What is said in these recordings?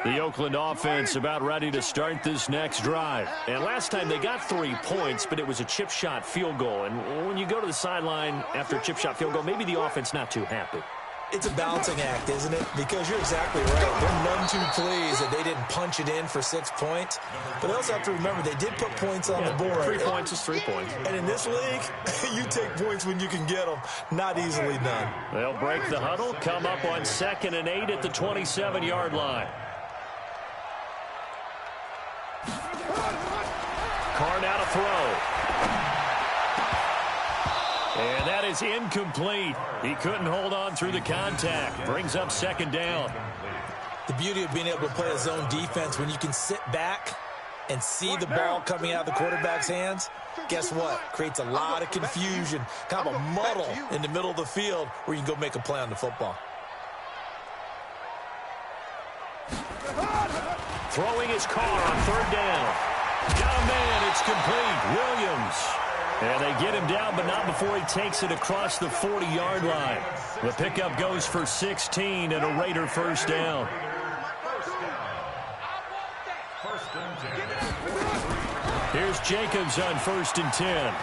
The Oakland offense about ready to start this next drive. And last time they got 3 points, but it was a chip shot field goal. And when you go to the sideline after a chip shot field goal, maybe the offense not too happy. It's a balancing act, isn't it? Because you're exactly right. They're none too pleased that they didn't punch it in for 6 points. But they also have to remember they did put points on the board. 3 points is 3 points. And in this league, you take points when you can get them. Not easily done. They'll break the huddle, come up on 2nd and 8 at the 27-yard line. Carr now to throw. And that is incomplete. He couldn't hold on through the contact. Brings up 2nd down. The beauty of being able to play a zone defense when you can sit back and see the ball coming out of the quarterback's hands, guess what? Creates a lot of confusion, kind of a muddle in the middle of the field where you can go make a play on the football. Throwing his Carr on 3rd down. Got a man. It's complete. Williams. And they get him down, but not before he takes it across the 40-yard line. The pickup goes for 16 and a Raider 1st down. Here's Jacobs on 1st and 10.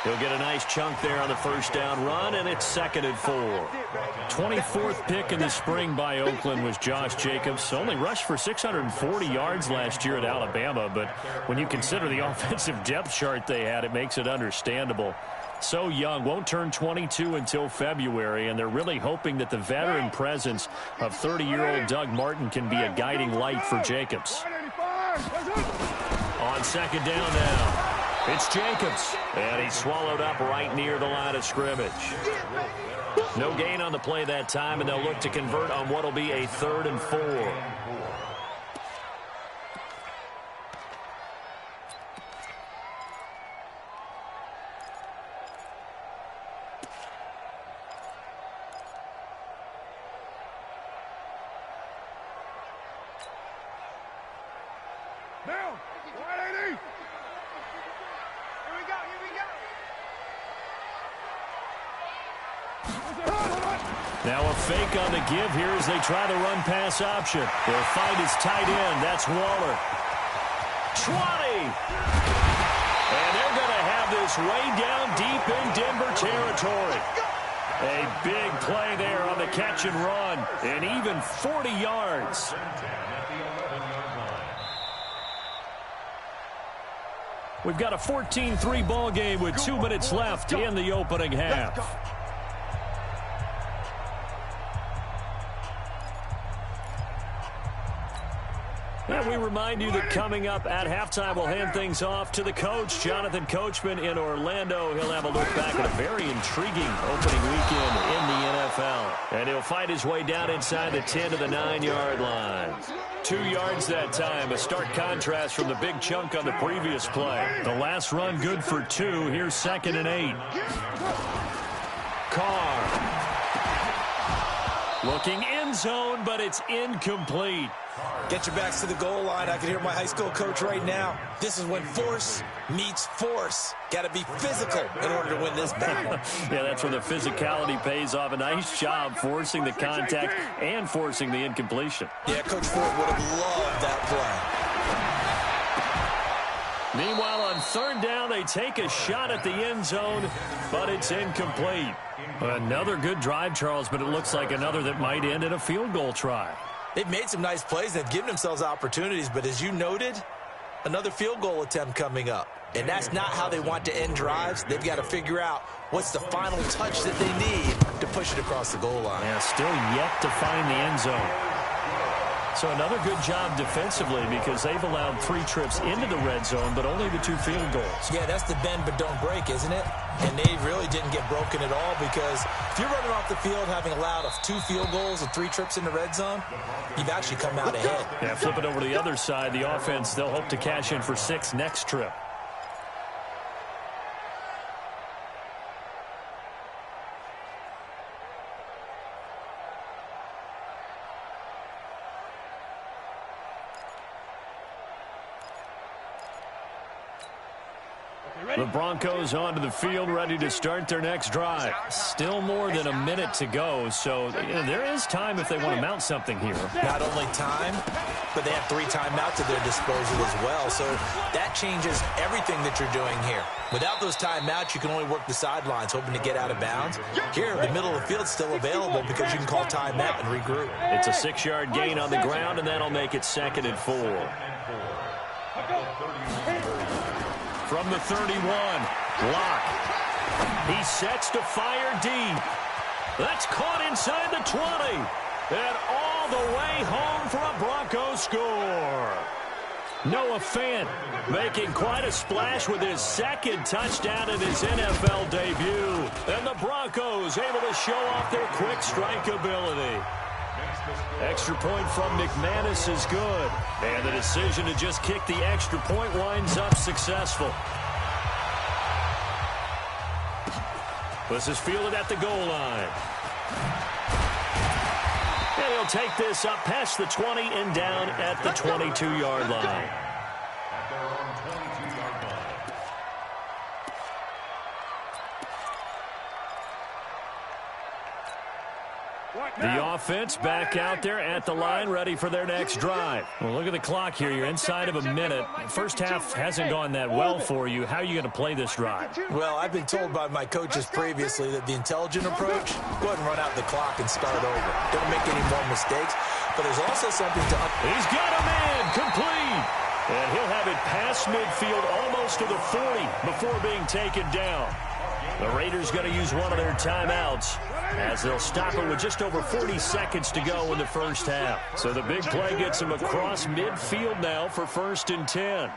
He'll get a nice chunk there on the 1st down run, and it's 2nd and 4. 24th pick in the spring by Oakland was Josh Jacobs. Only rushed for 640 yards last year at Alabama, but when you consider the offensive depth chart they had, it makes it understandable. So young, won't turn 22 until February, and they're really hoping that the veteran presence of 30-year-old Doug Martin can be a guiding light for Jacobs. On 2nd down now. It's Jacobs, and he's swallowed up right near the line of scrimmage. No gain on the play that time, and they'll look to convert on what will be a 3rd and 4. Down, 180. Now a fake on the give here as they try the run-pass option. They'll find his tight end. That's Waller. 20! And they're going to have this way down deep in Denver territory. A big play there on the catch and run. And even 40 yards. We've got a 14-3 ball game with 2 minutes left in the opening half. And we remind you that coming up at halftime, we'll hand things off to the coach, Jonathan Coachman in Orlando. He'll have a look back at a very intriguing opening weekend in the NFL. And he'll fight his way down inside the 10 to the 9-yard line. 2 yards that time, a stark contrast from the big chunk on the previous play. The last run good for 2. Here's 2nd and 8. Carr. Looking end zone, but it's incomplete. Get your backs to the goal line. I can hear my high school coach right now. This is when force meets force. Got to be physical in order to win this battle. Yeah, that's where the physicality pays off. A nice job forcing the contact and forcing the incompletion. Yeah, Coach Ford would have loved that play. Meanwhile, on 3rd down, they take a shot at the end zone, but it's incomplete. Another good drive, Charles, but it looks like another that might end in a field goal try. They've made some nice plays. They've given themselves opportunities, but as you noted, another field goal attempt coming up. And that's not how they want to end drives. They've got to figure out what's the final touch that they need to push it across the goal line. Yeah, still yet to find the end zone. So another good job defensively because they've allowed 3 trips into the red zone, but only the 2 field goals. Yeah, that's the bend but don't break, isn't it? And they really didn't get broken at all because if you're running off the field having allowed 2 field goals and 3 trips in the red zone, you've actually come out ahead. Yeah, flip it over to the other side. The offense, they'll hope to cash in for 6 next trip. The Broncos onto the field, ready to start their next drive. Still more than a minute to go, so there is time if they want to mount something here. Not only time, but they have 3 timeouts at their disposal as well, so that changes everything that you're doing here. Without those timeouts, you can only work the sidelines, hoping to get out of bounds. Here, the middle of the field's still available because you can call timeout and regroup. It's a 6-yard gain on the ground, and that'll make it 2nd and 4. From the 31, Locke. He sets to fire deep. That's caught inside the 20. And all the way home for a Broncos score. Noah Fant making quite a splash with his 2nd touchdown in his NFL debut. And the Broncos able to show off their quick strike ability. Extra point from McManus is good. And the decision to just kick the extra point winds up successful. This is fielded at the goal line. And he'll take this up past the 20 and down at the 22-yard line. The offense back out there at the line, ready for their next drive. Well, look at the clock here. You're inside of a minute. First half hasn't gone that well for you. How are you going to play this drive? Well, I've been told by my coaches previously that the intelligent approach, go ahead and run out the clock and start over. Don't make any more mistakes. But there's also something to... He's got a man, complete. And he'll have it past midfield almost to the 40 before being taken down. The Raiders going to use one of their timeouts as they'll stop it with just over 40 seconds to go in the first half. So the big play gets him across midfield now for 1st and 10.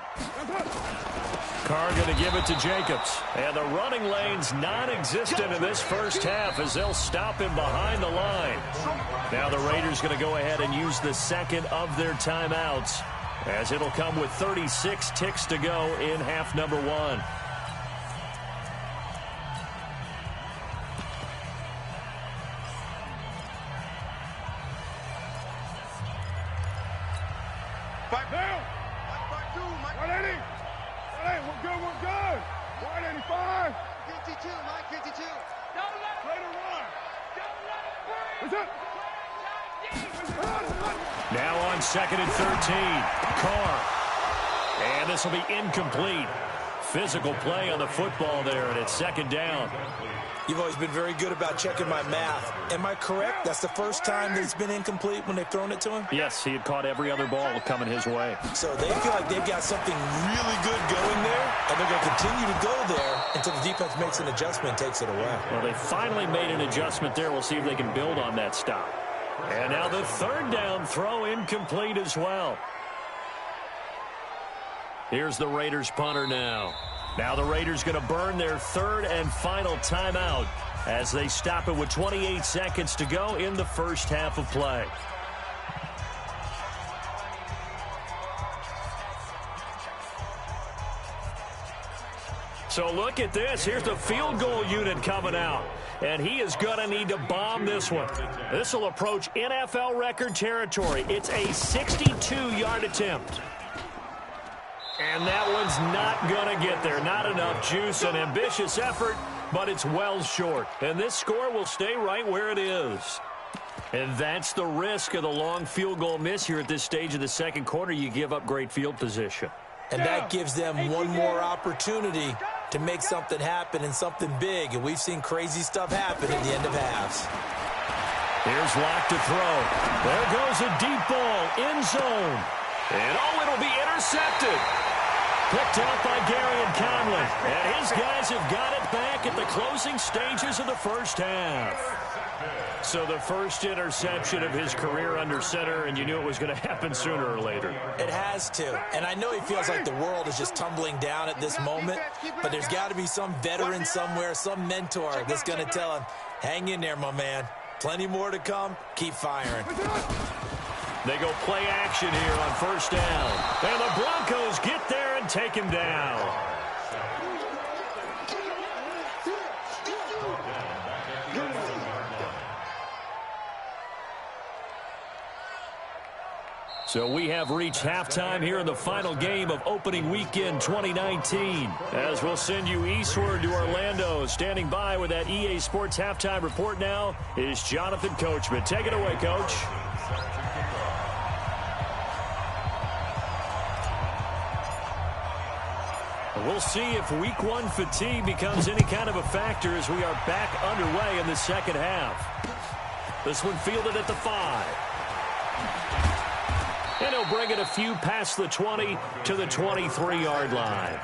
Carr going to give it to Jacobs. And the running lane's non-existent in this first half as they'll stop him behind the line. Now the Raiders going to go ahead and use the 2nd of their timeouts as it'll come with 36 ticks to go in half number 1. Back down. Back 2, Mike. 180. 180. We're good. We're good. 185. 52. Mike 52. Don't let him run. Don't let him breathe. Now on 2nd and 13. Carr. And this will be incomplete. Physical play on the football there, and it's 2nd down. You've always been very good about checking my math. Am I correct? That's the first time that it's been incomplete when they've thrown it to him? Yes, he had caught every other ball coming his way. So they feel like they've got something really good going there, and they're going to continue to go there until the defense makes an adjustment and takes it away. Well, they finally made an adjustment there. We'll see if they can build on that stop. And now the 3rd down throw incomplete as well. Here's the Raiders punter now. Now the Raiders going to burn their 3rd and final timeout as they stop it with 28 seconds to go in the first half of play. So look at this. Here's the field goal unit coming out. And he is going to need to bomb this one. This will approach NFL record territory. It's a 62-yard attempt. And that one's not going to get there. Not enough juice. An ambitious effort, but it's well short. And this score will stay right where it is. And that's the risk of the long field goal miss here at this stage of the 2nd quarter. You give up great field position. And that gives them one more opportunity to make something happen and something big. And we've seen crazy stuff happen at the end of halves. Here's Locke to throw. There goes a deep ball, end zone. And it'll be intercepted. Picked out by Gary and Conley. And his guys have got it back at the closing stages of the first half. So the first interception of his career under center, and you knew it was going to happen sooner or later. It has to. And I know he feels like the world is just tumbling down at this moment, but there's got to be some veteran somewhere, some mentor that's going to tell him, hang in there, my man. Plenty more to come. Keep firing. They go play action here on 1st down. And the Broncos get there and take him down. So we have reached halftime here in the final game of opening weekend 2019. As we'll send you eastward to Orlando. Standing by with that EA Sports halftime report now is Jonathan Coachman. Take it away, Coach. We'll see if week one fatigue becomes any kind of a factor as we are back underway in the second half. This one fielded at the 5. And he'll bring it a few past the 20 to the 23-yard line.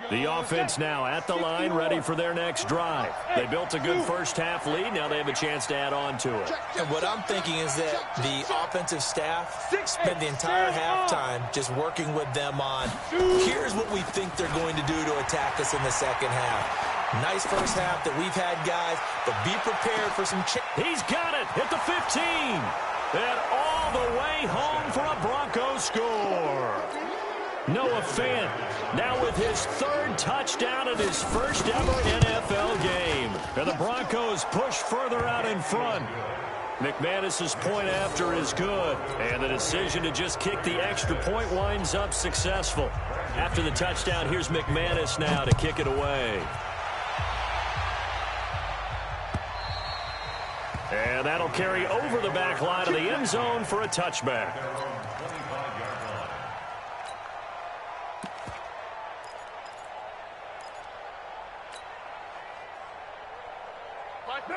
The offense now at the line, ready for their next drive. They built a good first-half lead. Now they have a chance to add on to it. And what I'm thinking is that the offensive staff spent the entire halftime just working with them on, here's what we think they're going to do to attack us in the second half. Nice first half that we've had, guys, but be prepared for some He's got it at the 15. And all the way home for a Broncos score. Noah Fant now with his 3rd touchdown in his first ever NFL game. And the Broncos push further out in front. McManus's point after is good. And the decision to just kick the extra point winds up successful. After the touchdown, here's McManus now to kick it away. And that'll carry over the back line of the end zone for a touchback.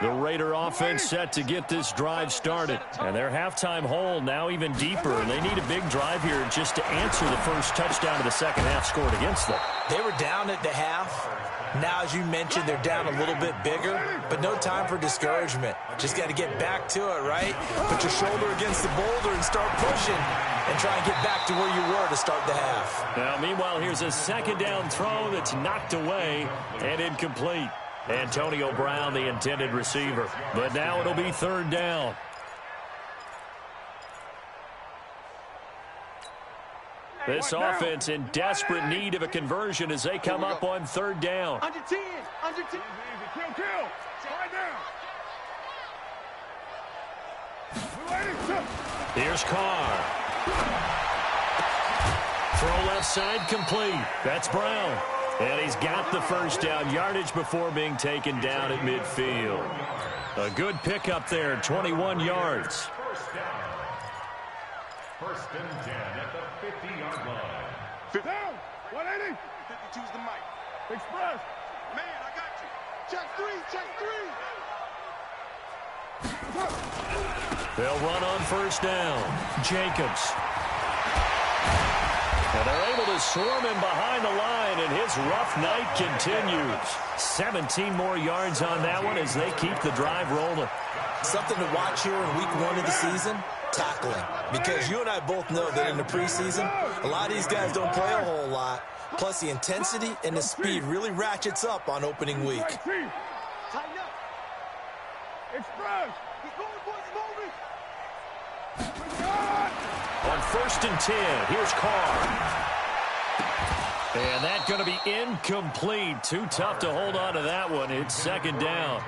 The Raider offense set to get this drive started. And their halftime hole now even deeper. And they need a big drive here just to answer the first touchdown of the second half scored against them. They were down at the half. Now, as you mentioned, they're down a little bit bigger, but no time for discouragement. Just got to get back to it, right? Put your shoulder against the boulder and start pushing and try and get back to where you were to start the half. Now, meanwhile, here's a second down throw that's knocked away and incomplete. Antonio Brown, the intended receiver. But now it'll be 3rd down. This offense in desperate need of a conversion as they come up on 3rd down. Under 10. Under 10. Kill. Slide down. Here's Carr. Throw left side complete. That's Brown. And he's got the first down yardage before being taken down at midfield. A good pickup there, 21 yards. First and 10 at the 50-yard line. Down. 180. 52's the mic. Express. Man, I got you. Check 3. They'll run on first down. Jacobs. And they're able to swarm him behind the line, and his rough night continues. 17 more yards on that one as they keep the drive rolling. Something to watch here in week 1 of the season, tackling. Because you and I both know that in the preseason, a lot of these guys don't play a whole lot. Plus, the intensity and the speed really ratchets up on opening week. Tighten up. Express. He's going for his On 1st and 10, here's Carr. And that's going to be incomplete. Too tough to hold on to that one. It's 2nd down.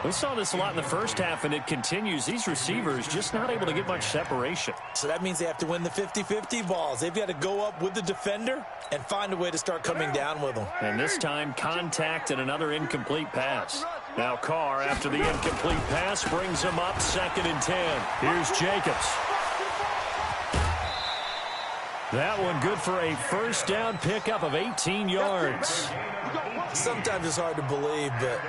We saw this a lot in the first half, and it continues. These receivers just not able to get much separation. So that means they have to win the 50-50 balls. They've got to go up with the defender and find a way to start coming down with them. And this time, contact and another incomplete pass. Now Carr, after the incomplete pass, brings him up 2nd and 10. Here's Jacobs. That one good for a first down pickup of 18 yards. Sometimes it's hard to believe, but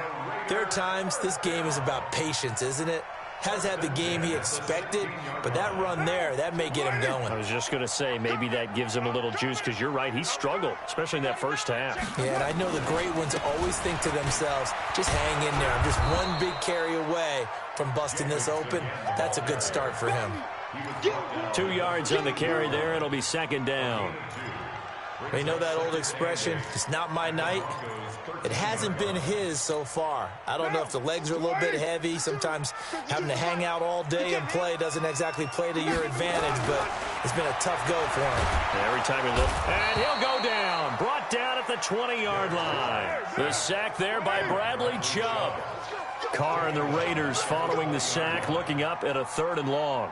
there are times this game is about patience, isn't it? Has had the game he expected, but that run there, that may get him going. I was just going to say, maybe that gives him a little juice, because you're right, he struggled, especially in that first half. Yeah, and I know the great ones always think to themselves, just hang in there. I'm just one big carry away from busting this open. That's a good start for him. 2 yards on the carry there. It'll be 2nd down. You know that old expression, it's not my night? It hasn't been his so far. I don't know if the legs are a little bit heavy. Sometimes having to hang out all day and play doesn't exactly play to your advantage, but it's been a tough go for him. Every time he looks, and he'll go down. the 20-yard line. The sack there by Bradley Chubb. Carr and the Raiders following the sack, looking up at a 3rd and long.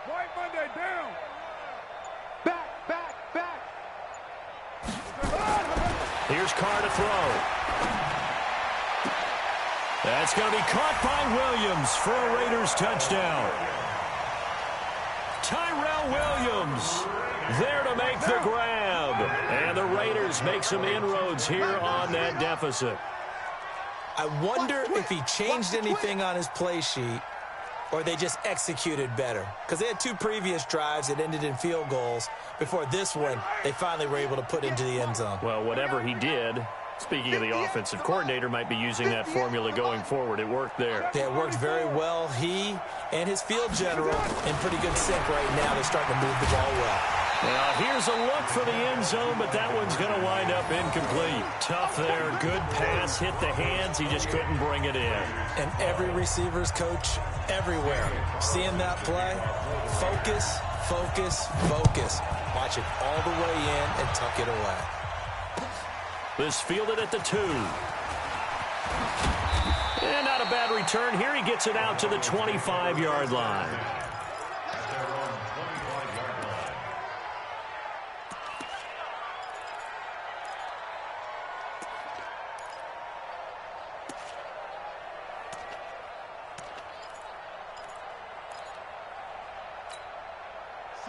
White Monday down. Back. Here's Carr to throw. That's going to be caught by Williams for a Raiders touchdown. Tyrell Williams there to make the grab. And the Raiders make some inroads here on that deficit. I wonder if he changed anything on his play sheet or they just executed better. Because they had 2 previous drives that ended in field goals. Before this one, they finally were able to put into the end zone. Well, whatever he did, speaking of the offensive coordinator, might be using that formula going forward. It worked there. Yeah, it worked very well. He and his field general in pretty good sync right now. They're starting to move the ball well. Now, here's a look for the end zone, but that one's going to wind up incomplete. Tough there. Good pass. Hit the hands. He just couldn't bring it in. And every receiver's coach everywhere, seeing that play, focus. Watch it all the way in and tuck it away. This fielded at the 2. And not a bad return. Here he gets it out to the 25-yard line.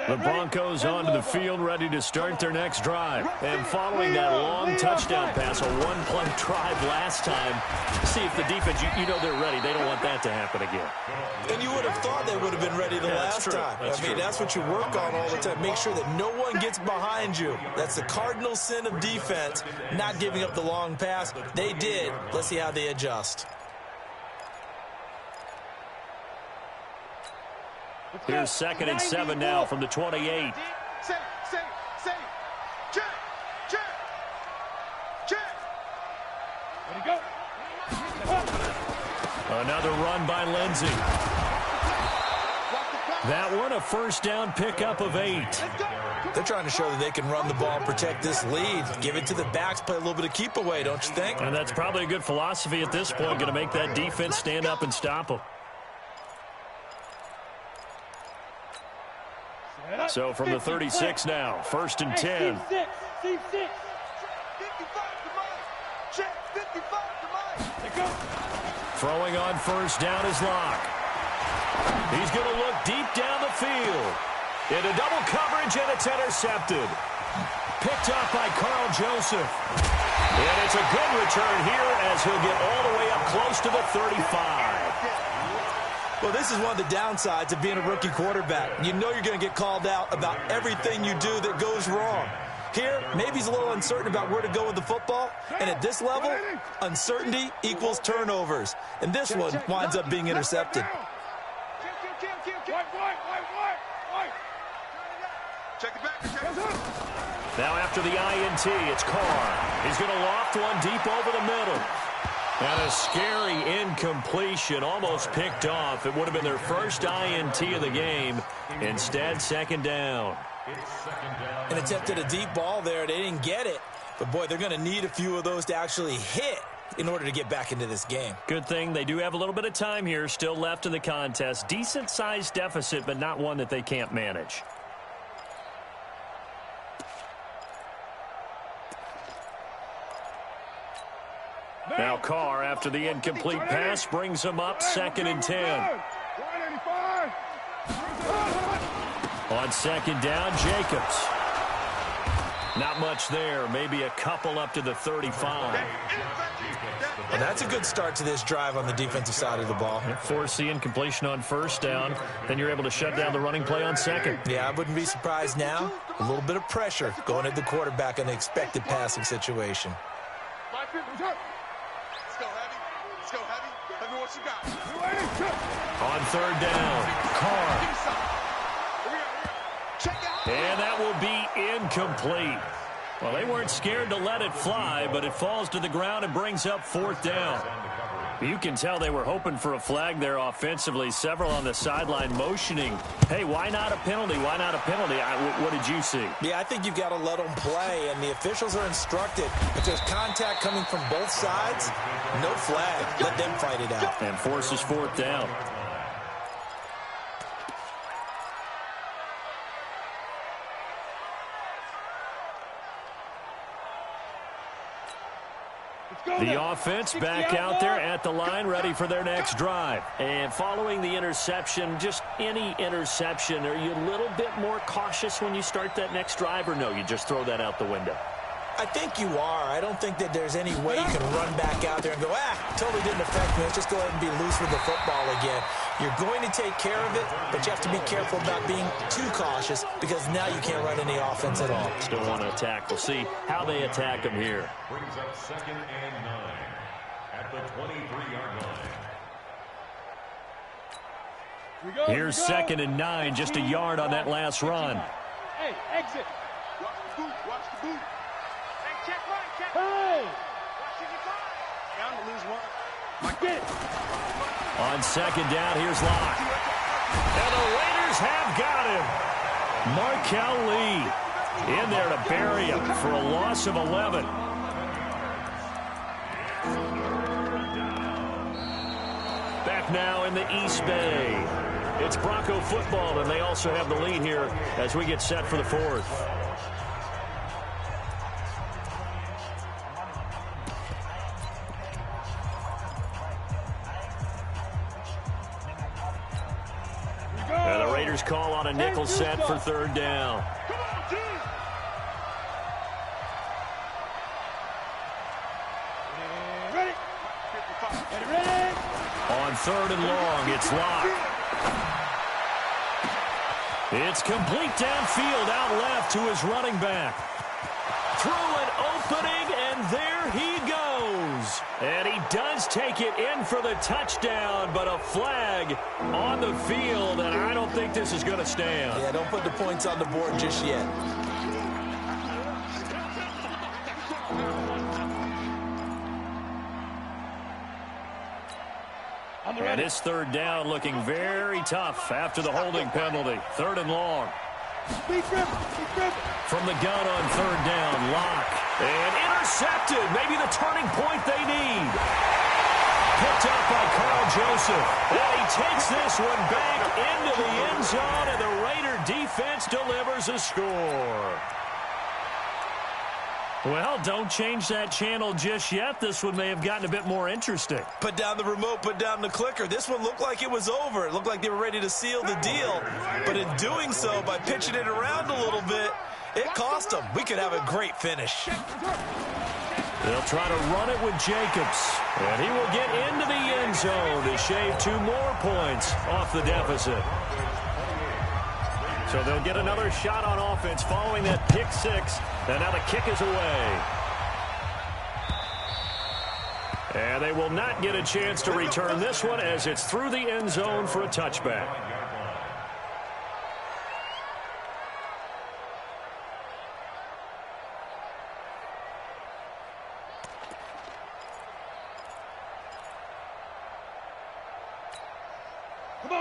The Broncos onto the field, ready to start their next drive. And following that long touchdown pass, a one-play drive last time, see if the defense, you know they're ready. They don't want that to happen again. And you would have thought they would have been ready the last time. That's what you work on all the time. Make sure that no one gets behind you. That's the cardinal sin of defense, not giving up the long pass. They did. Let's see how they adjust. Here's 2nd and 7 now from the 28. Check. There you go. Another run by Lindsey. That one, a 1st down pickup of 8. They're trying to show that they can run the ball and protect this lead. Give it to the backs, play a little bit of keep away, don't you think? And that's probably a good philosophy at this point, going to make that defense stand up and stop them. So from the 36 now, 1st and 10. Throwing on 1st down is Locke. He's going to look deep down the field. Into double coverage, and it's intercepted. Picked up by Carl Joseph. And it's a good return here as he'll get all the way up close to the 35. Well, this is one of the downsides of being a rookie quarterback. You know you're going to get called out about everything you do that goes wrong. Here, maybe he's a little uncertain about where to go with the football. And at this level, uncertainty equals turnovers. And this one winds up being intercepted. Now after the INT, it's Carr. He's going to loft one deep over the middle. And a scary incompletion, almost picked off. It would have been their first INT of the game. Instead, 2nd down. And attempted a deep ball there. They didn't get it. But, boy, they're going to need a few of those to actually hit in order to get back into this game. Good thing they do have a little bit of time here still left in the contest. Decent-sized deficit, but not one that they can't manage. Now Carr, after the incomplete pass, brings him up 2nd and 10. On 2nd down, Jacobs. Not much there. Maybe a couple up to the 35. Well, that's a good start to this drive on the defensive side of the ball. Force the incompletion on 1st down. Then you're able to shut down the running play on 2nd. Yeah, I wouldn't be surprised now. A little bit of pressure going at the quarterback in an expected passing situation. On 3rd down, Carr. And that will be incomplete. Well, they weren't scared to let it fly, but it falls to the ground and brings up 4th down. You can tell they were hoping for a flag there offensively. Several on the sideline motioning, hey, why not a penalty? Why not a penalty? What did you see? Yeah, I think you've got to let them play, and the officials are instructed. If there's contact coming from both sides, no flag. Let them fight it out. And forces fourth down. The offense back out there at the line, ready for their next drive. And following the interception, just any interception, are you a little bit more cautious when you start that next drive, or no, you just throw that out the window? I think you are. I don't think that there's any way you can run back out there and go, totally didn't affect me. Let's just go ahead and be loose with the football again. You're going to take care of it, but you have to be careful about being too cautious because now you can't run any offense at all. Still want to attack. We'll see how they attack them here. Brings up 2nd and 9 at the 23-yard line. Here's 2nd and 9, just a yard on that last run. Hey, exit. Watch the boot. Watch the boot. Hey, check right. Check. Hey. Watch the goodbye. Down to lose one. Get it. On 2nd down, here's Locke. And the Raiders have got him. Markel Lee in there to bury him for a loss of 11. Back now in the East Bay. It's Bronco football, and they also have the lead here as we get set for the fourth. And the Raiders call on a nickel set for 3rd down. On 3rd and long, it's Locke. It's complete downfield, out left to his running back. Through an opening, and there he goes. And he does take it in for the touchdown, but a flag on the field, and I don't think this is going to stand. Yeah, don't put the points on the board just yet. And this 3rd down looking very tough after the holding penalty. 3rd and long. From the gun on 3rd down, Locke. And intercepted. Maybe the turning point they need. Picked up by Carl Joseph. And he takes this one back into the end zone, and the Raider defense delivers a score. Well, don't change that channel just yet. This one may have gotten a bit more interesting. Put down the remote, put down the clicker. This one looked like it was over. It looked like they were ready to seal the deal. But in doing so, by pitching it around a little bit, it cost them. We could have a great finish. They'll try to run it with Jacobs. And he will get into the end zone to shave 2 more points off the deficit. So they'll get another shot on offense following that pick 6. And now the kick is away. And they will not get a chance to return this one as it's through the end zone for a touchback.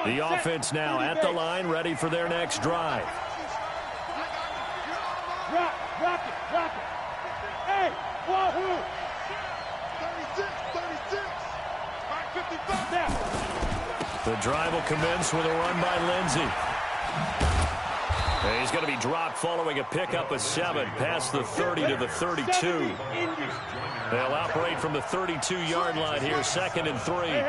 The offense now at the line, ready for their next drive. Rock it. Hey, wahoo! 36. 55 now. The drive will commence with a run by Lindsey. And he's going to be dropped following a pickup of 7 past the 30 to the 32. They'll operate from the 32-yard line here, 2nd and 3.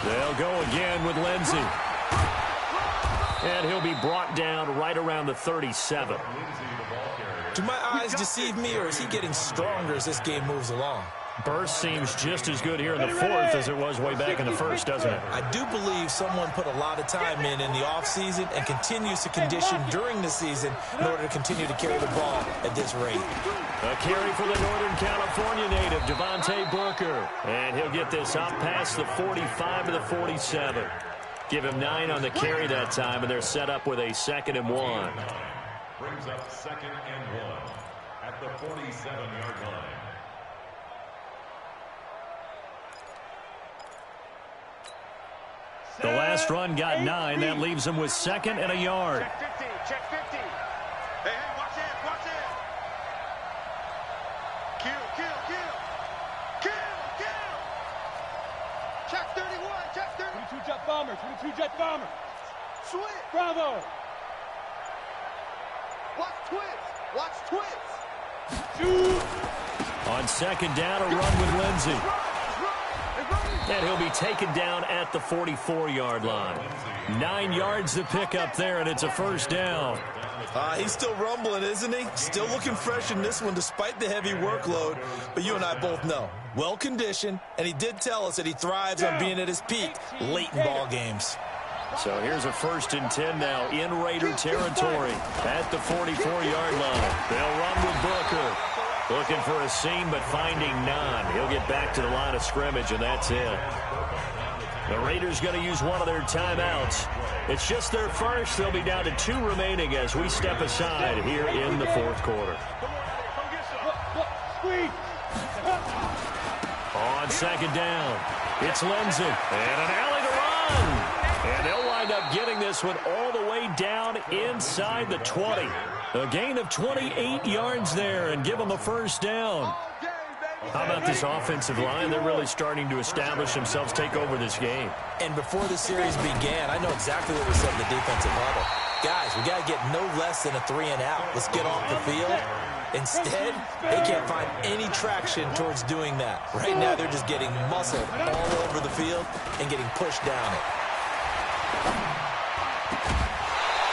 They'll go again with Lindsey. And he'll be brought down right around the 37. Do my eyes deceive me, or is he getting stronger as this game moves along? Burst seems just as good here in the 4th as it was way back in the 1st, doesn't it? I do believe someone put a lot of time in the offseason and continues to condition during the season in order to continue to carry the ball at this rate. A carry for the Northern California native, Devontae Booker. And he'll get this up past the 45 to the 47. Give him 9 on the carry that time, and they're set up with a 2nd and 1. Brings up 2nd and 1 at the 47-yard line. The last run got 9. That leaves him with 2nd and a yard. Check 50. Check 50. Hey, watch it. Watch it. Kill. Check 31. Check 30. 22 jet bomber. 22 jet bomber. Switch. Bravo. Watch twist. Shoot. On 2nd down, a run with Lindsey. And he'll be taken down at the 44-yard line. 9 yards to pick up there, and it's a 1st down. He's still rumbling, isn't he? Still looking fresh in this one despite the heavy workload. But you and I both know, well-conditioned, and he did tell us that he thrives on being at his peak late in ball games. So here's a 1st and 10 now in Raider territory at the 44-yard line. They'll run with Booker. Looking for a seam, but finding none. He'll get back to the line of scrimmage, and that's it. The Raiders going to use one of their timeouts. It's just their first. They'll be down to 2 remaining as we step aside here in the 4th quarter. On 2nd down, it's Lindsey. And an alley to run. And they'll wind up getting this one all the way down inside the 20. A gain of 28 yards there and give them a 1st down. How about this offensive line? They're really starting to establish themselves, take over this game. And before the series began, I know exactly what we said in the defensive huddle. Guys, we got to get no less than a 3 and out. Let's get off the field. Instead, they can't find any traction towards doing that. Right now, they're just getting muscled all over the field and getting pushed down it.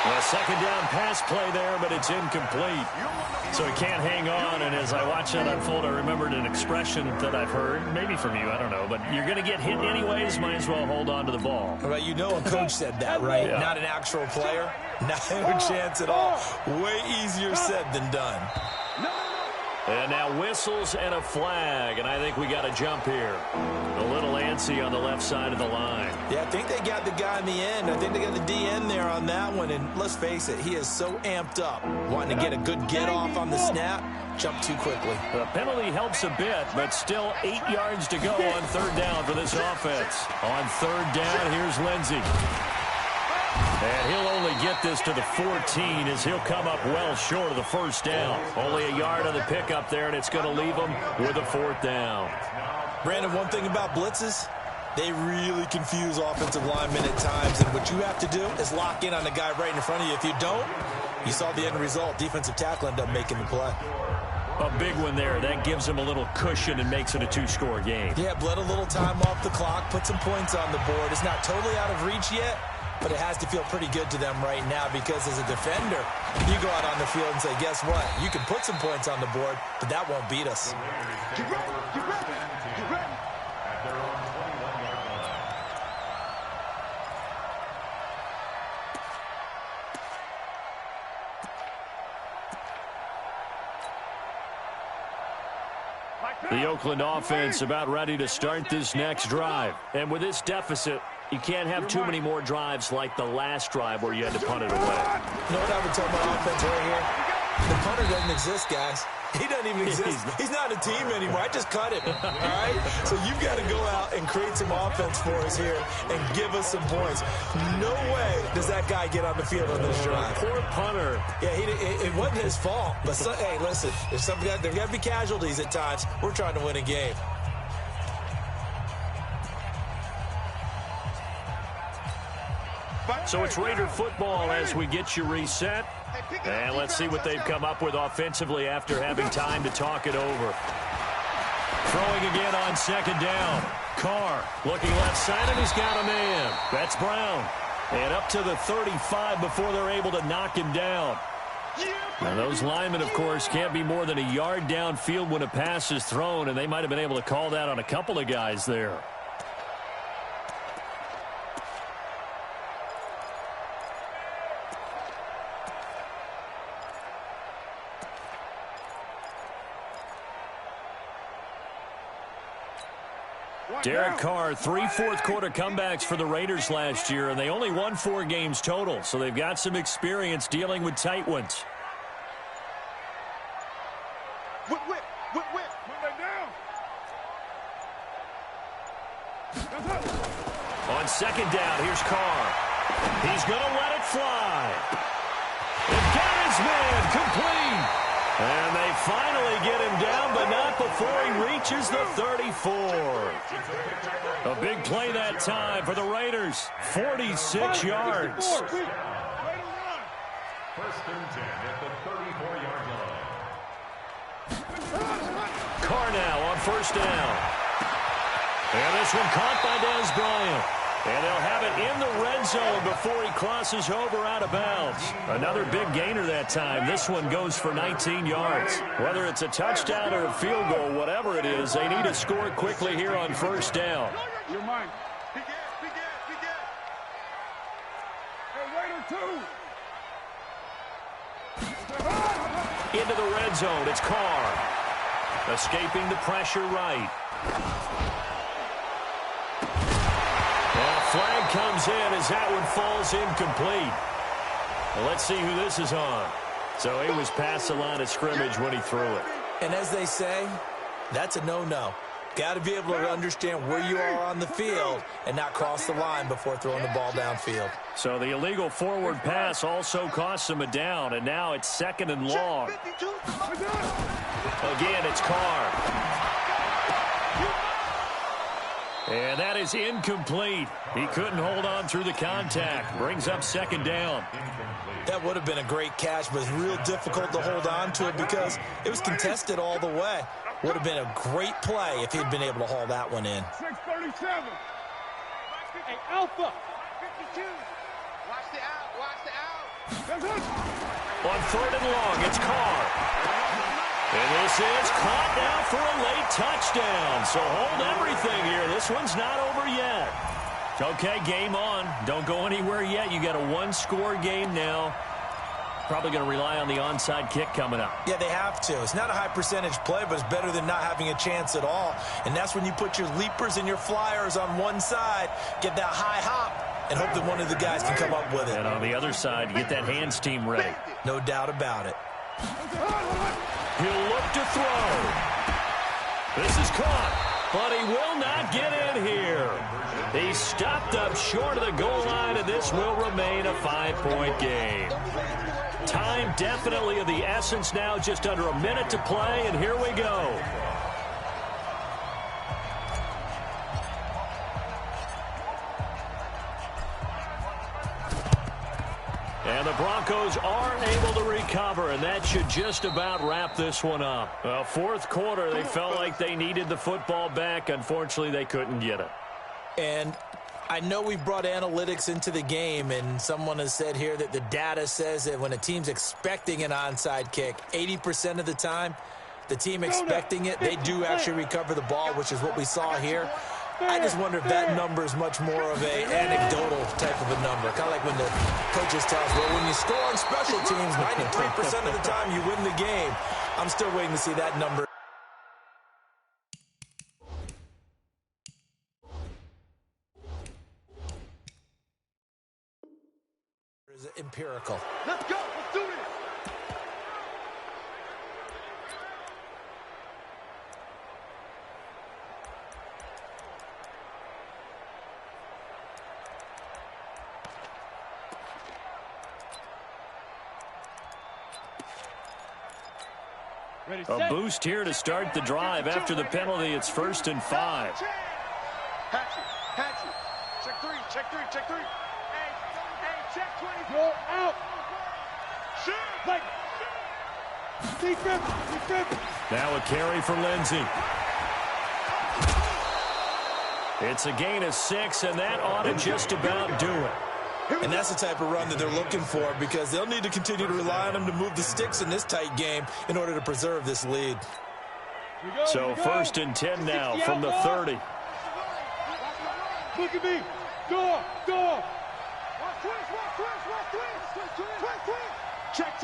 A 2nd down pass play there, but it's incomplete. So he can't hang on, and as I watch that unfold, I remembered an expression that I've heard, maybe from you, I don't know, but you're going to get hit anyways, might as well hold on to the ball. Well, you know a coach said that, right? Yeah. Not an actual player. Not a chance at all. Way easier said than done. And now whistles and a flag, and I think we got a jump here. A little antsy on the left side of the line. Yeah, I think they got the guy in the end. I think they got the DN there on that one, and let's face it, he is so amped up, wanting to get a good get-off on the snap, jump too quickly. The penalty helps a bit, but still 8 yards to go on 3rd down for this offense. On 3rd down, here's Lindsey. And he'll only get this to the 14 as he'll come up well short of the 1st down. Only a yard on the pickup there, and it's going to leave him with a 4th down. Brandon, one thing about blitzes, they really confuse offensive linemen at times, and what you have to do is lock in on the guy right in front of you. If you don't, you saw the end result. Defensive tackle ended up making the play. A big one there. That gives him a little cushion and makes it a 2-score game. Yeah, bled a little time off the clock, put some points on the board. It's not totally out of reach yet, but it has to feel pretty good to them right now because as a defender, you go out on the field and say, guess what? You can put some points on the board, but that won't beat us. Get ready. Get ready. Get ready. At their own 21-yard line. The Oakland offense about ready to start this next drive. And with this deficit, you can't have too many more drives like the last drive where you had to punt it away. You know what I would tell my offense right here? The punter doesn't exist, guys. He doesn't even exist. He's not a team anymore. I just cut him. All right? So you've got to go out and create some offense for us here and give us some points. No way does that guy get on the field on this drive. Poor punter. Yeah, it wasn't his fault. But, hey, listen, there's got to be casualties at times. We're trying to win a game. So it's Raider football as we get you reset. And let's see what they've come up with offensively after having time to talk it over. Throwing again on 2nd down. Carr looking left side, and he's got a man. That's Brown. And up to the 35 before they're able to knock him down. Now those linemen, of course, can't be more than a yard downfield when a pass is thrown, and they might have been able to call that on a couple of guys there. Derek Carr, 3 fourth-quarter comebacks for the Raiders last year, and they only won 4 games total, so they've got some experience dealing with tight ones. Whip. Move it down. On second down, here's Carr. He's going to let it fly. It got his man complete. And they finally get him down, but not before he reaches the 34. A big play that time for the Raiders. 46 yards. First and 10 at the 34-yard line. Carr now on first down. And this one caught by Dez Bryant. And they'll have it in the red zone before he crosses over out of bounds. Another big gainer that time. This one goes for 19 yards. Whether it's a touchdown or a field goal, whatever it is, they need to score quickly here on first down. You're mine. Hey, Raider 2. Into the red zone, it's Carr. Escaping the pressure right. Flag comes in as that one falls incomplete. Well, let's see who this is on. So he was past the line of scrimmage when he threw it. And as they say, that's a no-no. Got to be able to understand where you are on the field and not cross the line before throwing the ball downfield. So the illegal forward pass also costs him a down, and now it's second and long. Again, it's Carr. And that is incomplete. He couldn't hold on through the contact. Brings up second down. That would have been a great catch, but it's real difficult to hold on to it because it was contested all the way. Would have been a great play if he'd been able to haul that one in. 637. Hey, Alpha. 52. Watch the out. On third and long, it's Carr. And this is caught now for a late touchdown. So hold everything here. This one's not over yet. Okay, game on. Don't go anywhere yet. You got a one-score game now. Probably going to rely on the onside kick coming up. Yeah, they have to. It's not a high-percentage play, but it's better than not having a chance at all. And that's when you put your leapers and your flyers on one side, get that high hop, and hope that one of the guys can come up with it. And on the other side, get that hands team ready. No doubt about it. He'll look to throw. This is caught, but he will not get in here. He stopped up short of the goal line, and this will remain a 5-point game. Time definitely of the essence now, just under a minute to play, and here we go. And the Broncos are able to recover, and that should just about wrap this one up. Fourth quarter, they felt like they needed the football back. Unfortunately, they couldn't get it. And I know we've brought analytics into the game, and someone has said here that the data says that when a team's expecting an onside kick, 80% of the time, the team expecting it, they do actually recover the ball, which is what we saw here. I just wonder if that number is much more of an anecdotal type of a number. Kind of like when the coaches tell us, well, when you score on special teams, 93% of the time you win the game. I'm still waiting to see that number. Is it empirical? Let's go. Let's do this. Ready, A set. boost here to start the drive. After the penalty, it's 1st and 5. Hatchet. Check three. Hey, check 20. Go out. Shoot. Like. Defense. Now a carry for Lindsey. It's a gain of 6, and that ought to just about do it. And that's the type of run that they're looking for because they'll need to continue to rely on him to move the sticks in this tight game in order to preserve this lead. So 1st and 10 now from the 30. Look at me. Go. Watch twist. Check.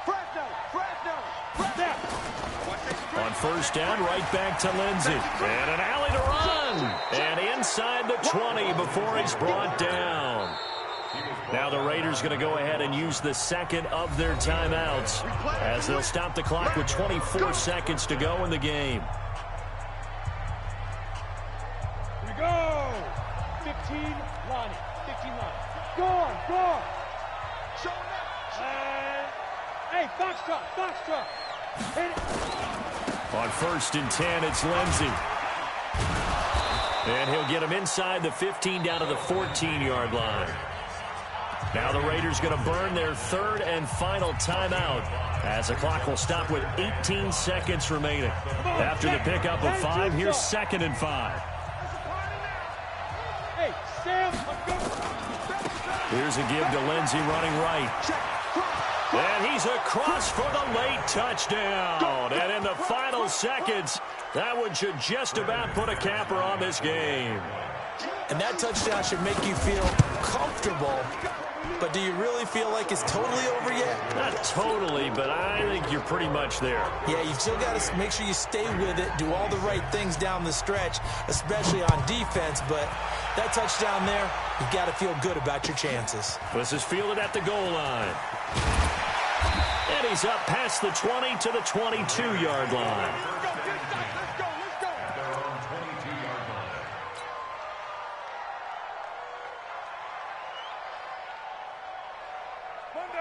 Fresno. On 1st down, right back to Lindsey. And an alley to run. And inside the 20 before he's brought down. Now the Raiders going to go ahead and use the second of their timeouts as they'll stop the clock with 24 seconds to go in the game. Here we go. line it. 15 line. Go on. Hey, foxtrot. Hit it. On 1st and 10, it's Lindsey. And he'll get him inside the 15 down to the 14-yard line. Now the Raiders going to burn their 3rd and final timeout as the clock will stop with 18 seconds remaining. After the pickup of 5, here's 2nd and 5. Hey, Sam, let's go. Here's a give to Lindsey running right. And he's across for the late touchdown. And in the final seconds, that one should just about put a capper on this game. And that touchdown should make you feel comfortable. But do you really feel like it's totally over yet? Not totally, but I think you're pretty much there. Yeah, you've still got to make sure you stay with it, do all the right things down the stretch, especially on defense. But that touchdown there, you've got to feel good about your chances. This is fielded at the goal line. And he's up past the 20 to the 22-yard line.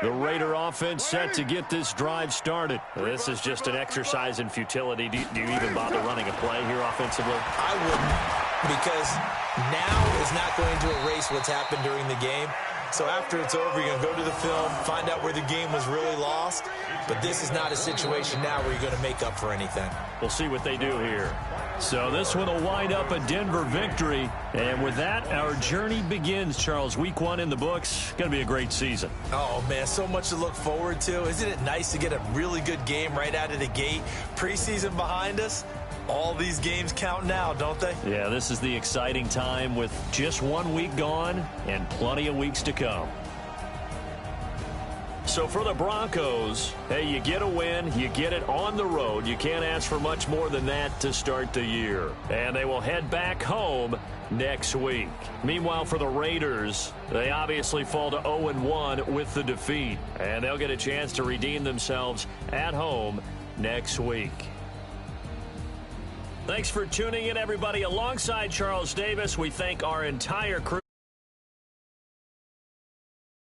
The Raider offense set to get this drive started. This is just an exercise in futility. Do you even bother running a play here offensively? I wouldn't, because now is not going to erase what's happened during the game. So after it's over, you're going to go to the film, find out where the game was really lost. But this is not a situation now where you're going to make up for anything. We'll see what they do here. So this one will wind up a Denver victory. And with that, our journey begins, Charles. Week 1 in the books. Going to be a great season. Oh, man, so much to look forward to. Isn't it nice to get a really good game right out of the gate? Preseason behind us. All these games count now, don't they? Yeah, this is the exciting time with just 1 week gone and plenty of weeks to come. So for the Broncos, hey, you get a win, you get it on the road. You can't ask for much more than that to start the year. And they will head back home next week. Meanwhile, for the Raiders, they obviously fall to 0-1 with the defeat. And they'll get a chance to redeem themselves at home next week. Thanks for tuning in, everybody. Alongside Charles Davis, we thank our entire crew.